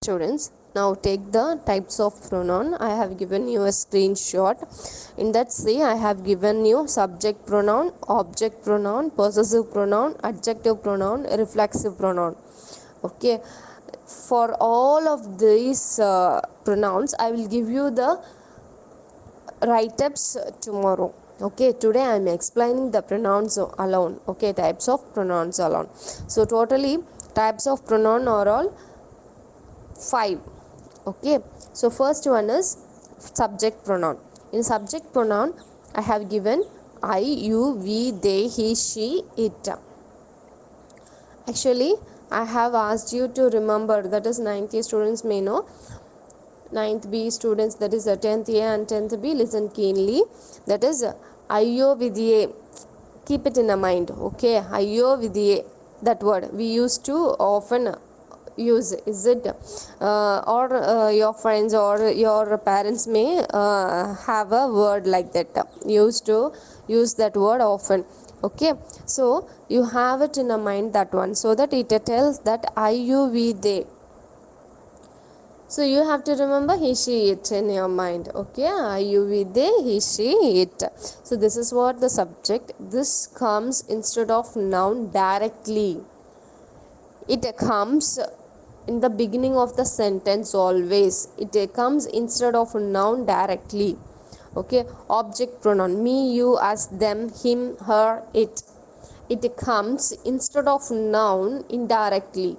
Students, now take the types of pronoun. I have given you a screenshot. In that, see, I have given you subject pronoun, object pronoun, possessive pronoun, adjective pronoun, reflexive pronoun. Okay, for all of these pronouns I will give you the write-ups tomorrow. Okay, today I am explaining the pronouns alone. Okay, types of pronouns alone. So totally types of pronoun are all 5. Okay, so first one is subject pronoun. In subject pronoun I have given I, you, we, they, he, she, it. Actually I have asked you to remember, that is 90 students may know, 9th B students, that is 10th A and 10th B, listen keenly. That is Ayo Vidye, keep it in a mind. Okay, Ayo Vidye, that word we used to often use, is it or your friends or your parents may have a word like that, used to use that word often. Okay, so you have it in a mind, that one, so that it tells that I, you, we, they. So you have to remember he, she, it in your mind. Okay, I, you, we, they, he, she, it. So this is what the subject. This comes instead of noun directly. It comes in the beginning of the sentence always. It comes instead of noun directly. Okay, object pronoun, me, you, us, them, him, her, it. It comes instead of noun indirectly.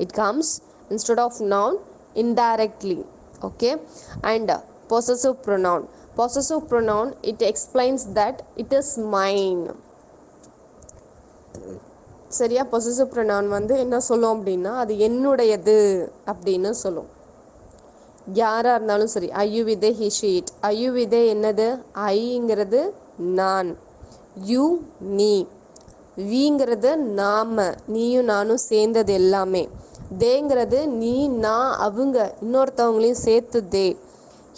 It comes instead of noun indirectly. Okay, and possessive pronoun. Possessive pronoun, it explains that it is mine. சரியா, possessive pronoun வந்து என்ன சொல்லும் அப்படின்னா, அது என்னுடையது அப்படின்னு சொல்லும். யாராக இருந்தாலும் சரி, ஐயுவிதே ஹி ஷி இட். ஐயுவிதே என்னது, ஐங்கிறது நான், யூ நீ, வீங்கிறது நாம, நீயும் நானும் சேர்ந்தது எல்லாமே, தேங்கிறது நீ நான் அவங்க இன்னொருத்தவங்களையும் சேர்த்து தே,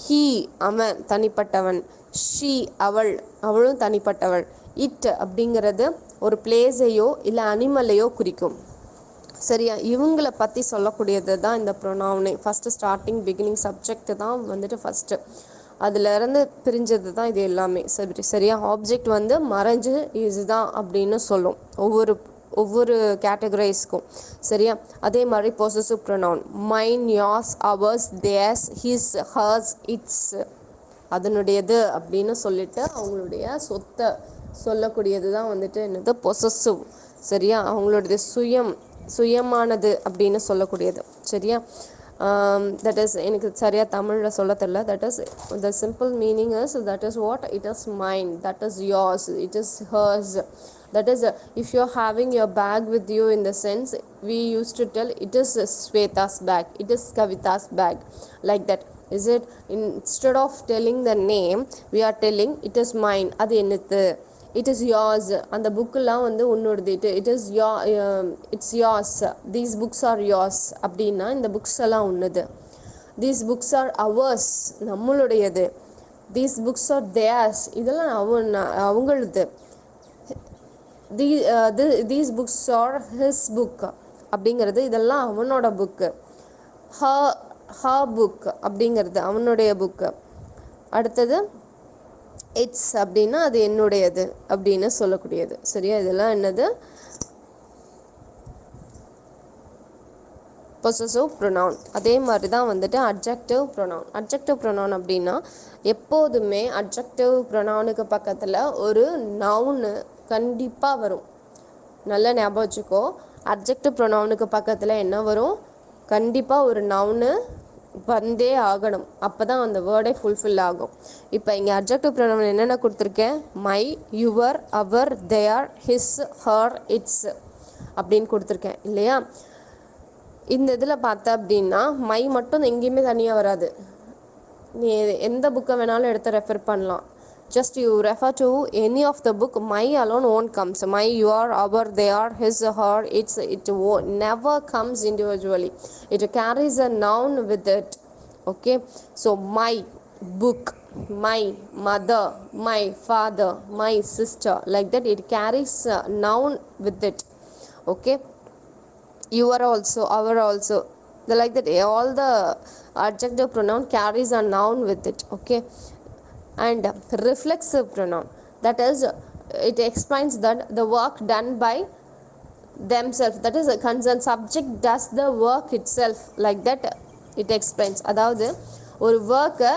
ஹீ அவன் தனிப்பட்டவன், ஷீ அவள் அவளும் தனிப்பட்டவள், இட் அப்படிங்கிறது ஒரு பிளேஸையோ இல்லை அனிமலையோ குறிக்கும். சரியா, இவங்களை பற்றி சொல்லக்கூடியது தான் இந்த ப்ரொனவுனே. ஃபஸ்ட்டு ஸ்டார்டிங் பிகினிங் சப்ஜெக்ட் தான் வந்துட்டு ஃபஸ்ட்டு, அதிலேருந்து பிரிஞ்சது தான் இது எல்லாமே. சரி, சரியா. ஆப்ஜெக்ட் வந்து மறைஞ்சு இதுதான் அப்படின்னு சொல்லும் ஒவ்வொரு கேட்டகரைஸ்க்கும். சரியா, அதே மாதிரி possessive pronoun, mine, yours, ours, theirs, his, hers, its, அதனுடையது அப்படின்னு சொல்லிட்டு அவங்களுடைய சொத்தை சொல்லக்கூடியது தான் வந்துட்டு என்னது, பொசசிவ். சரியா, அவங்களுடைய சுயமானது அப்படின்னு சொல்லக்கூடியது. சரியா, தட் இஸ், எனக்கு சரியாக தமிழில் சொல்ல தெரியல. That is the simple meaning is, that is what, it is mind, that is yours, it is hers. That is, if you are having your bag with you, in the sense we used to tell it is Sweta's bag, it is Kavita's bag, like that. Is it, instead of telling the name we are telling it is mine, அது என்னது, it is yours, அந்த புக்கெல்லாம் வந்து உன்னோடது, it is your it's yours, these books are yours அப்படின்னா இந்த books எல்லாம் உன்னது. these books are ours, நம்மளுடையது. these books are theirs, இதெல்லாம் அவங்களது. these books are his book அப்படிங்கிறது, இதெல்லாம் அவனோட புக்கு. her book அப்படிங்கிறது அவனுடைய புக்கு. அடுத்தது இட்ஸ் அப்படின்னா அது என்னுடையது அப்படின்னு சொல்லக்கூடியது. சரியா, இதெல்லாம் என்னது, பொசசிவ் ப்ரொனவுன். அதே மாதிரி தான் வந்துட்டு அட்ஜெக்டிவ் ப்ரொனவுன். அட்ஜெக்டிவ் ப்ரொனவுன் அப்படின்னா எப்போதுமே அட்ஜெக்டிவ் ப்ரொனவுனுக்கு பக்கத்தில் ஒரு நவுனு கண்டிப்பாக வரும். நல்லா ஞாபகம் வச்சுக்கோ, அட்ஜெக்டிவ் ப்ரொனவுனுக்கு பக்கத்தில் என்ன வரும், கண்டிப்பாக ஒரு நவுனு வந்தே ஆகணும். அப்போ தான் அந்த வேர்டே ஃபுல்ஃபில் ஆகும். இப்போ இங்கே அட்ஜெக்டிவ் ப்ரொனவுன் என்னென்ன கொடுத்துருக்கேன், my, your, our, their, his, her, its அப்படின்னு கொடுத்துருக்கேன் இல்லையா. இந்த இதில் பார்த்தா அப்படின்னா மை மட்டும் எங்கேயுமே தனியாக வராது. நீ எந்த புக்கை வேணாலும் எடுத்து ரெஃபர் பண்ணலாம். just you refer to any of the book, my alone won't comes. My, your, our, their, his, her, its, it never comes individually. It carries a noun with it. Okay, so my book, my mother, my father, my sister, like that it carries a noun with it. Okay, your also, our also, like that all the adjective pronoun carries a noun with it. Okay. And reflexive pronoun, that is it explains that the work done by themselves, that is a concerned subject does the work itself, like that it explains. அதாவது ஒரு ஒர்க்கை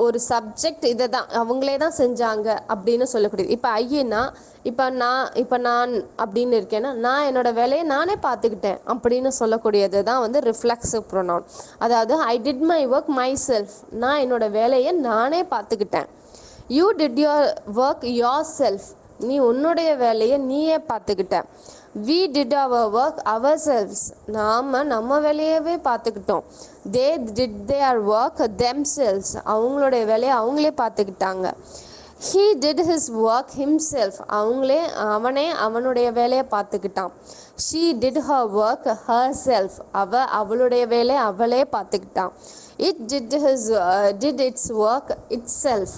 ஒரு subject இதை தான் அவங்களே தான் செஞ்சாங்க அப்படின்னு சொல்லக்கூடியது. இப்போ ஐயனா இப்போ நான் அப்படின்னு இருக்கேன்னா நான் என்னோட வேலையை நானே பார்த்துக்கிட்டேன் அப்படின்னு சொல்லக்கூடியது தான் வந்து ரிஃப்ளெக்சிவ் ப்ரொனவுன். அதாவது I did my work myself, நான் என்னோட வேலையை நானே பார்த்துக்கிட்டேன். You did your work yourself, நீ உன்னுடைய வேலையை நீயே பார்த்துக்கிட்ட. We did our work ourselves, நம்ம வேலையவே பார்த்துக்கிட்டோம். They did their work themselves, அவங்களுடைய வேலையை அவங்களே பார்த்துக்கிட்டாங்க. He did his work himself, அவனே அவனுடைய வேலையை பார்த்துக்கிட்டான். She did her work herself, அவளுடைய வேலையை அவளே பார்த்துக்கிட்டான். It did its work it self,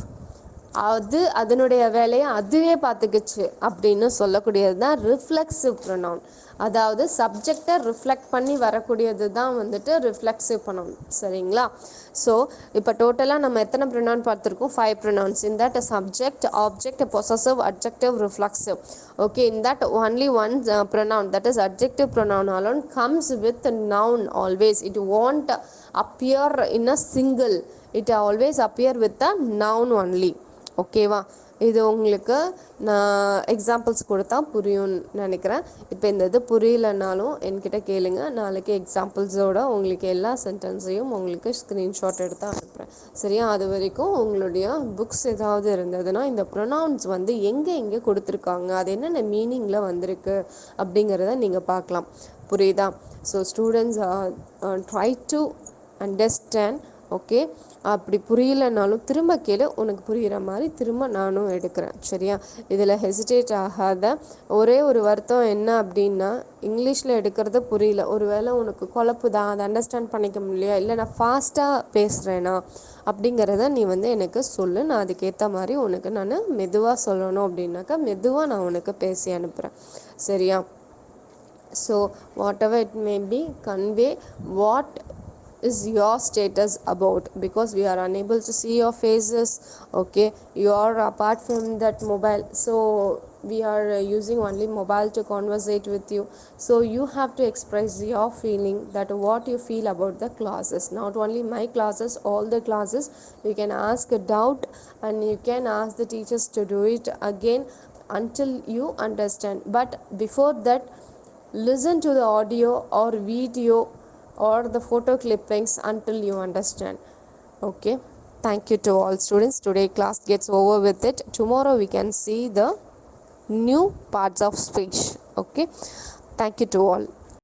அதனுடைய வேலையை அதுவே பார்த்துக்குச்சு அப்படின்னு சொல்லக்கூடியது தான் ரிஃப்ளெக்சிவ் ப்ரொனவுன். அதாவது சப்ஜெக்டை ரிஃப்ளெக்ட் பண்ணி வரக்கூடியது தான் வந்துட்டு ரிஃப்ளெக்சிவ் ப்ரொனவுன். சரிங்களா? ஸோ இப்போ டோட்டலாக நம்ம எத்தனை ப்ரொனவுன் பார்த்துருக்கோம்? 5 pronounce. In that subject, object, possessive, adjective, reflexive. Okay, in that only one pronoun, that is adjective pronoun alone comes with a noun always. It won't appear in a single, it always appear with a noun only. ஓகேவா? இது உங்களுக்கு நான் examples கொடுத்தா புரியும்னு நினைக்கிறேன். இப்போ இந்த இது புரியலனாலும் என்கிட்ட கேளுங்க, நாளைக்கு எக்ஸாம்பிள்ஸோட உங்களுக்கு எல்லா சென்டென்ஸையும் உங்களுக்கு ஸ்க்ரீன்ஷாட் எடுத்து அனுப்புகிறேன். சரியா? அது வரைக்கும் உங்களுடைய புக்ஸ் ஏதாவது இருந்ததுன்னா இந்த ப்ரொனவுன்ஸ் வந்து எங்கே கொடுத்துருக்காங்க, அது என்னென்ன மீனிங்கில் வந்திருக்கு அப்படிங்கிறத நீங்கள் பார்க்கலாம். புரியுதா? So students try to understand. Okay, அப்படி புரியலனாலும் திரும்ப கேளு, உனக்கு புரிகிற மாதிரி திரும்ப நானும் எடுக்கிறேன். சரியா? இதில் ஹெசிடேட் ஆகாத. ஒரே ஒரு வருத்தம் என்ன அப்படின்னா, இங்கிலீஷில் எடுக்கிறது புரியல, ஒரு வேளை உனக்கு குழப்புதா, அதை அண்டர்ஸ்டாண்ட் பண்ணிக்க முடியலையா, இல்லை நான் ஃபாஸ்ட்டாக பேசுகிறேனா அப்படிங்கிறத நீ வந்து எனக்கு சொல்லு. நான் அதுக்கேற்ற மாதிரி உனக்கு நான் மெதுவாக சொல்லணும் அப்படின்னாக்கா மெதுவாக நான் உனக்கு பேசி அனுப்புகிறேன். சரியா? So what ever it may be, convey what is your status about, because we are unable to see your faces. Okay, you are apart from that mobile, so we are using only mobile to conversate with you. So you have to express your feeling, that what you feel about the classes, not only my classes, all the classes. You can ask a doubt and you can ask the teachers to do it again until you understand. But before that, listen to the audio or video or the photo clippings until you understand. Okay, thank you to all students. Today class gets over with it. Tomorrow we can see the new parts of speech. Okay, thank you to all.